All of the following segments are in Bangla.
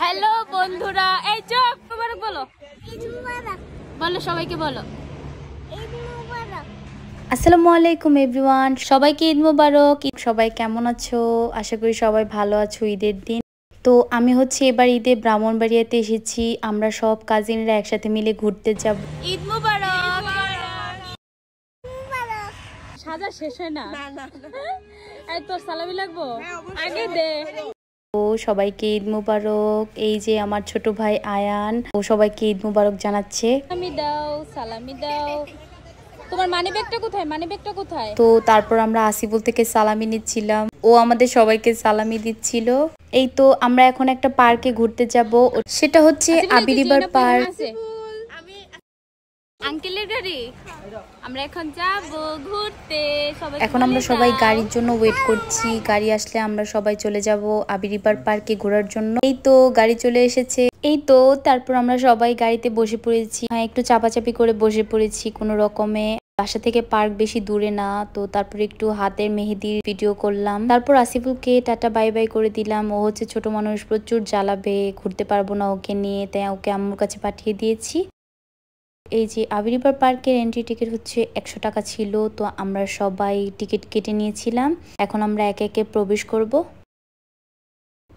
হ্যালো বন্ধুরা, এই চুপ, মোবারক বলো, বলো সবাইকে বলো আসসালামু আলাইকুম এভরিওয়ান। সবাইকে ঈদ মোবারক। সবাই কেমন আছো? আশা করি সবাই ভালো আছো ঈদের দিন। তো আমি হচ্ছে এবার ঈদে ব্রাহ্মণবাড়িয়াতে এসেছি। আমরা সব কাজিনরা একসাথে মিলে ঘুরতে যাব। ঈদ মোবারক। সাজা শেষ হয় না, এই তোর সালামি লাগবো, আগে দে। ও সবাইকে ঈদ মোবারক। এই যে আমার ছোট ভাই আয়ান, ও সবাইকে ঈদ মোবারক জানাচ্ছে। সালামি দাও, সালামি দাও। তোমার মানিব্যাগটা কোথায়? মানিব্যাগটা কোথায়? তো তারপর আমরা আসিফুল থেকে সালামি নিচ্ছিলাম, ও আমাদের সবাইকে সালামি দিচ্ছিল। এই তো আমরা এখন একটা পার্কে ঘুরতে যাব, সেটা হচ্ছে আবি রিভার পার্ক। আঙ্কেলের গাড়ি, আমরা এখন যাব ঘুরতে। এখন আমরা সবাই গাড়ির জন্য ওয়েট করছি। গাড়ি আসলে আমরা সবাই চলে যাব আবি রিভার পার্কে ঘোরার জন্য। এই তো গাড়ি চলে এসেছে। এই তো তারপর আমরা সবাই গাড়িতে বসে পড়েছি। হ্যাঁ, একটু চাপাচাপি করে বসে পড়েছি কোনো রকমে। বাসা থেকে পার্ক বেশি দূরে না, তো তারপর একটু হাতের মেহেদির ভিডিও করলাম। তারপর আসিফুলকে টাটা বাই বাই করে দিলাম। ও হচ্ছে ছোট মানুষ, প্রচুর জ্বালাবে, ঘুরতে পারবো না ওকে নিয়ে, তাই ওকে আম্মুর কাছে পাঠিয়ে দিয়েছি। এই যে আবি রিভার পার্কের এন্ট্রি টিকিট হচ্ছে 100 টাকা ছিল। তো আমরা সবাই টিকিট কেটে নিয়েছিলাম। এখন আমরা একে একে প্রবেশ করব।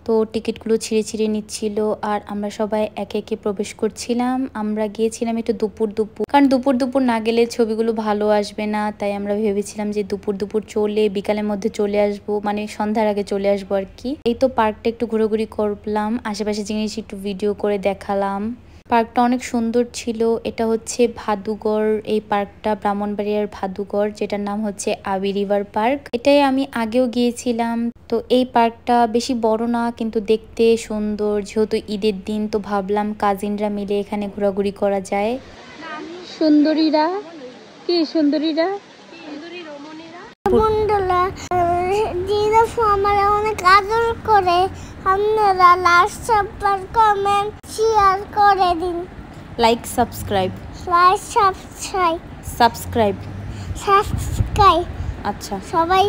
তো টিকিটগুলো ছিঁড়ে ছিঁড়ে নিচ্ছিল আর আমরা সবাই একে একে প্রবেশ করছিলাম। আমরা গিয়েছিলাম একটু দুপুর, কারণ দুপুর না গেলে ছবিগুলো ভালো আসবে না, তাই আমরা ভেবেছিলাম যে দুপুর চলে বিকালের মধ্যে চলে আসব, মানে সন্ধ্যার আগে চলে আসবো আর কি। এই তো পার্কটা একটু ঘোরাঘুরি করলাম, আশেপাশে জিনিস একটু ভিডিও করে দেখালাম। পার্কটা অনেক সুন্দর ছিল। এটা হচ্ছে ভাদুগড়, এই পার্কটা ব্রাহ্মণবাড়িয়ার ভাদুগড়, যেটার নাম হচ্ছে আবি রিভার পার্ক। এটাই আমি আগেও গিয়েছিলাম। তো এই পার্কটা বেশি বড় না, কিন্তু দেখতে সুন্দর। যেহেতু ঈদের দিন, তো ভাবলাম কাজিনরা মিলে এখানে ঘোরাঘুরি করা যায়। সুন্দরীরা, কি সুন্দরীরা, বন্ধুরা জিরাফ আমার অনেক আদর করে। আপনারা কমেন্ট শেয়ার করে দিন। Like subscribe. আচ্ছা, সবাই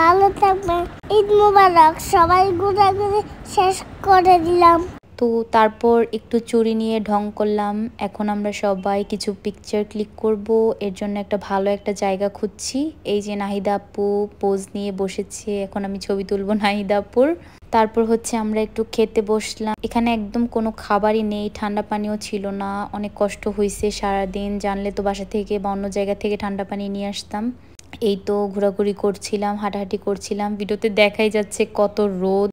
ভালো থাকবেন। ঈদ মোবারক। সবাই ঘোরাঘুরি শেষ করে দিলাম। তো তারপর একটু চুড়ি নিয়ে ঢং করলাম। এখন আমরা সবাই কিছু পিকচার ক্লিক করব, এর জন্য একটা ভালো একটা জায়গা খুঁজছি। এই যে নাহিদা আপু পোজ নিয়ে বসেছে, এখন আমি ছবি তুলবো নাহিদা আপুর। তারপর হচ্ছে আমরা একটু খেতে বসলাম। এখানে একদম কোনো খাবারই নেই, ঠান্ডা পানিও ছিল না। অনেক কষ্ট হয়েছে সারাদিন, জানলে তো বাসা থেকে বা অন্য জায়গা থেকে ঠান্ডা পানি নিয়ে আসতাম। এই তো ঘোরাঘুরি করছিলাম, হাঁটাহাঁটি করছিলাম। ভিডিওতে দেখাই যাচ্ছে কত রোদ।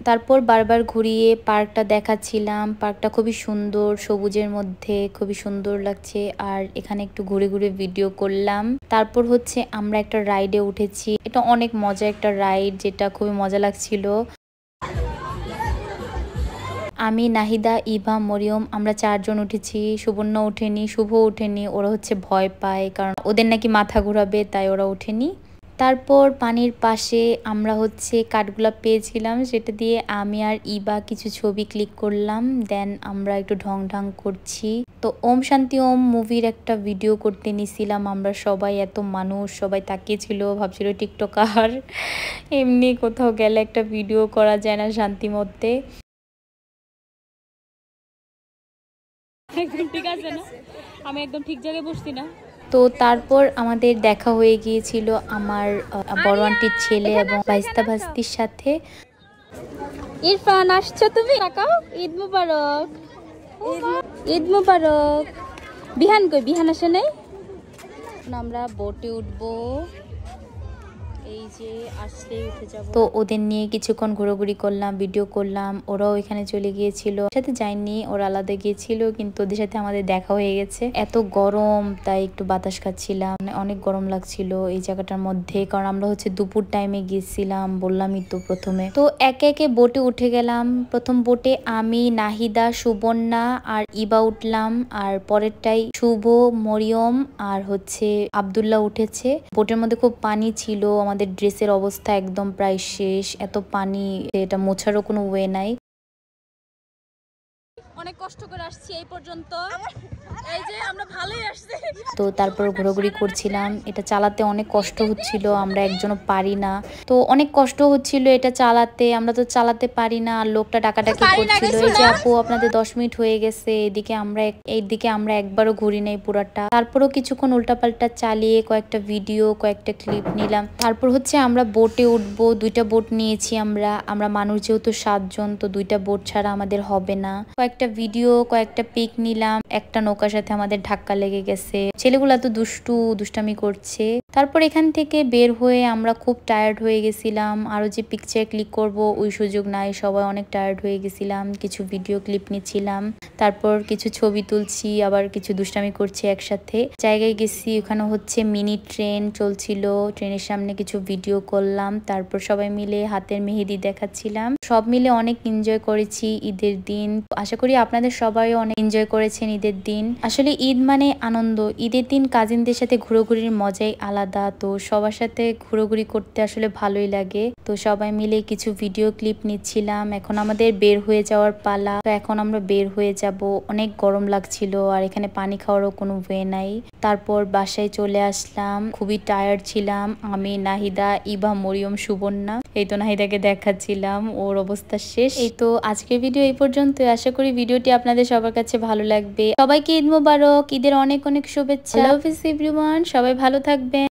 তারপর বারবার ঘুরিয়ে পার্কটা দেখাচ্ছিলাম। পার্কটা খুবই সুন্দর, সবুজের মধ্যে খুবই সুন্দর লাগছে। আর এখানে একটু ঘুরে ঘুরে ভিডিও করলাম। তারপর হচ্ছে আমরা একটা রাইডে উঠেছি। এটা অনেক মজা একটা রাইড, যেটা খুবই মজা লাগছিল। আমি, নাহিদা, ইভা, মরিয়ম, আমরা 4 জন উঠেছি। সুবর্ণ উঠেনি, শুভ উঠেনি। ওরা হচ্ছে ভয় পায়, কারণ ওদের নাকি মাথা ঘোরাবে, তাই ওরা উঠেনি। তারপর পানির পাশে আমরা হচ্ছে কাঠগোলাপ পেয়েছিলাম, সেটা দিয়ে আমি আর ইবা কিছু ছবি ক্লিক করলাম। দেন আমরা একটু ঢং করছি। তো ওম শান্তি ওম মুভির একটা ভিডিও করতে নিছিলাম আমরা সবাই। এত মানুষ, সবাই তাকিয়েছিল, ভাবছিল টিকটকার। এমনি কোথাও গেলে একটা ভিডিও করা যায় না শান্তি মধ্যে। একদম ঠিক আছে না? আমি একদম ঠিক জায়গায় বসছি না? তো তারপর আমাদের দেখা হয়ে গিয়েছিল আমার বড় আন্টির ছেলে এবং ভাইস্তা ভাস্তির সাথে। ইরফান, আসছো তুমি? তাকাও। ঈদ মোবারক। ঈদ মোবারক। বিহান কই? বিহান আসে নাই? আমরা বোটে উঠবো। এই যে আসলেই উঠে যাব। তো ওদের নিয়ে কিছুক্ষণ ঘোরাঘুরি করলাম, ভিডিও করলাম। ওরাও এখানে চলে গিয়েছিল, সাথে যায়নি, ওরা আলাদা গিয়েছিল, কিন্তু ওদের সাথে আমাদের দেখা হয়ে গেছে। এত গরম, তাই একটু বাতাস খাচ্ছিলাম। অনেক গরম লাগছিল এই জায়গাটার মধ্যে, কারণ আমরা হচ্ছে দুপুর টাইমে গিয়েছিলাম, বললামই তো প্রথমে। তো একে একে বোটে উঠে গেলাম। প্রথম বোটে আমি, নাহিদা, সুবর্ণা আর ইবা উঠলাম। আর পরেরটাই শুভ, মরিয়ম আর হচ্ছে আব্দুল্লাহ উঠেছে। বোটের মধ্যে খুব পানি ছিল, আমাদের ড্রেসের অবস্থা একদম প্রায় শেষ, এত পানি, এটা মোছারও কোনো ওয়ে নাই। অনেক কষ্ট করে আসছি এই পর্যন্ত। তো তারপর ঘোরাঘুরি করছিলাম। এটা চালাতে অনেক কষ্ট হচ্ছিল, আমরা একজনও পারি না, তো অনেক কষ্ট হচ্ছিল এটা চালাতে, আমরা তো চালাতে পারি না। আর লোকটা ডাকাডাকি করছিল, এই যে আপু আপনাদের 10 মিনিট হয়ে গেছে, এইদিকে আমরা একবারও ঘুরি নাই পুরাটা। তারপরও কিছুক্ষণ উল্টাপাল্টা চালিয়ে কয়েকটা ভিডিও কয়েকটা ক্লিপ নিলাম। তারপর হচ্ছে আমরা বোটে উঠবো, 2টা বোট নিয়েছি আমরা মানুষ যেহেতু 7 জন, তো 2টা বোট ছাড়া আমাদের হবে না। কয়েকটা ভিডিও কয়েকটা পিক নিলাম। একটা নৌকার সাথে আমাদের ধাক্কা লেগে গেছে, ছেলেগুলা তো দুষ্টামি করছে। তারপর এখান থেকে বের হয়ে আমরা খুব টায়ার্ড হয়ে গেছিলাম, আরো যে পিকচার ক্লিক করব ওই সুযোগ নাই, সবাই অনেক টায়ার্ড হয়ে গেছিলাম। কিছু ভিডিও ক্লিপ নিচ্ছিলাম, তারপর কিছু ছবি তুলছি, আবার কিছু দুষ্টামি করছি একসাথে। জায়গায় গেছি, ওখানে হচ্ছে মিনি ট্রেন চলছিল, ট্রেনের সামনে কিছু ভিডিও করলাম। তারপর সবাই মিলে হাতের মেহেদি দেখাচ্ছিলাম। সব মিলে অনেক এনজয় করেছি ঈদের দিন। আশা করি আপনাদের সবাই অনেক এনজয় করেছেন ঈদের দিন। আসলে ঈদ মানে আনন্দ, ঈদের দিন কাজিনদের সাথে ঘোরাঘুরির মজাই আলাদা। তো সবার সাথে ঘোরাঘুরি করতে আসলে ভালোই লাগে। তো সবাই মিলে কিছু ভিডিও ক্লিপ নিচ্ছিলাম। এখন আমাদের বের হয়ে যাওয়ার পালা, তো এখন আমরা বের হয়ে যাব। অনেক গরম লাগছিল, আর এখানে পানি খাওয়ারও কোনো ওয়ে নাই। তারপর বাসায় চলে আসলাম, খুবই টায়ার্ড ছিলাম আমি, নাহিদা, ইভা, মরিয়ম, সুবর্ণা। এই তো নাহিদাকে দেখাচ্ছিলাম, ওর অবস্থা শেষ। এই তো আজকের ভিডিও এই পর্যন্ত। আশা করি ভিডিওটি আপনাদের সবার কাছে ভালো লাগবে। সবাইকে ঈদ মোবারক, ঈদের অনেক অনেক শুভেচ্ছা। আল্লাহ হাফেজ এভরিওয়ান, সবাই ভালো থাকবেন।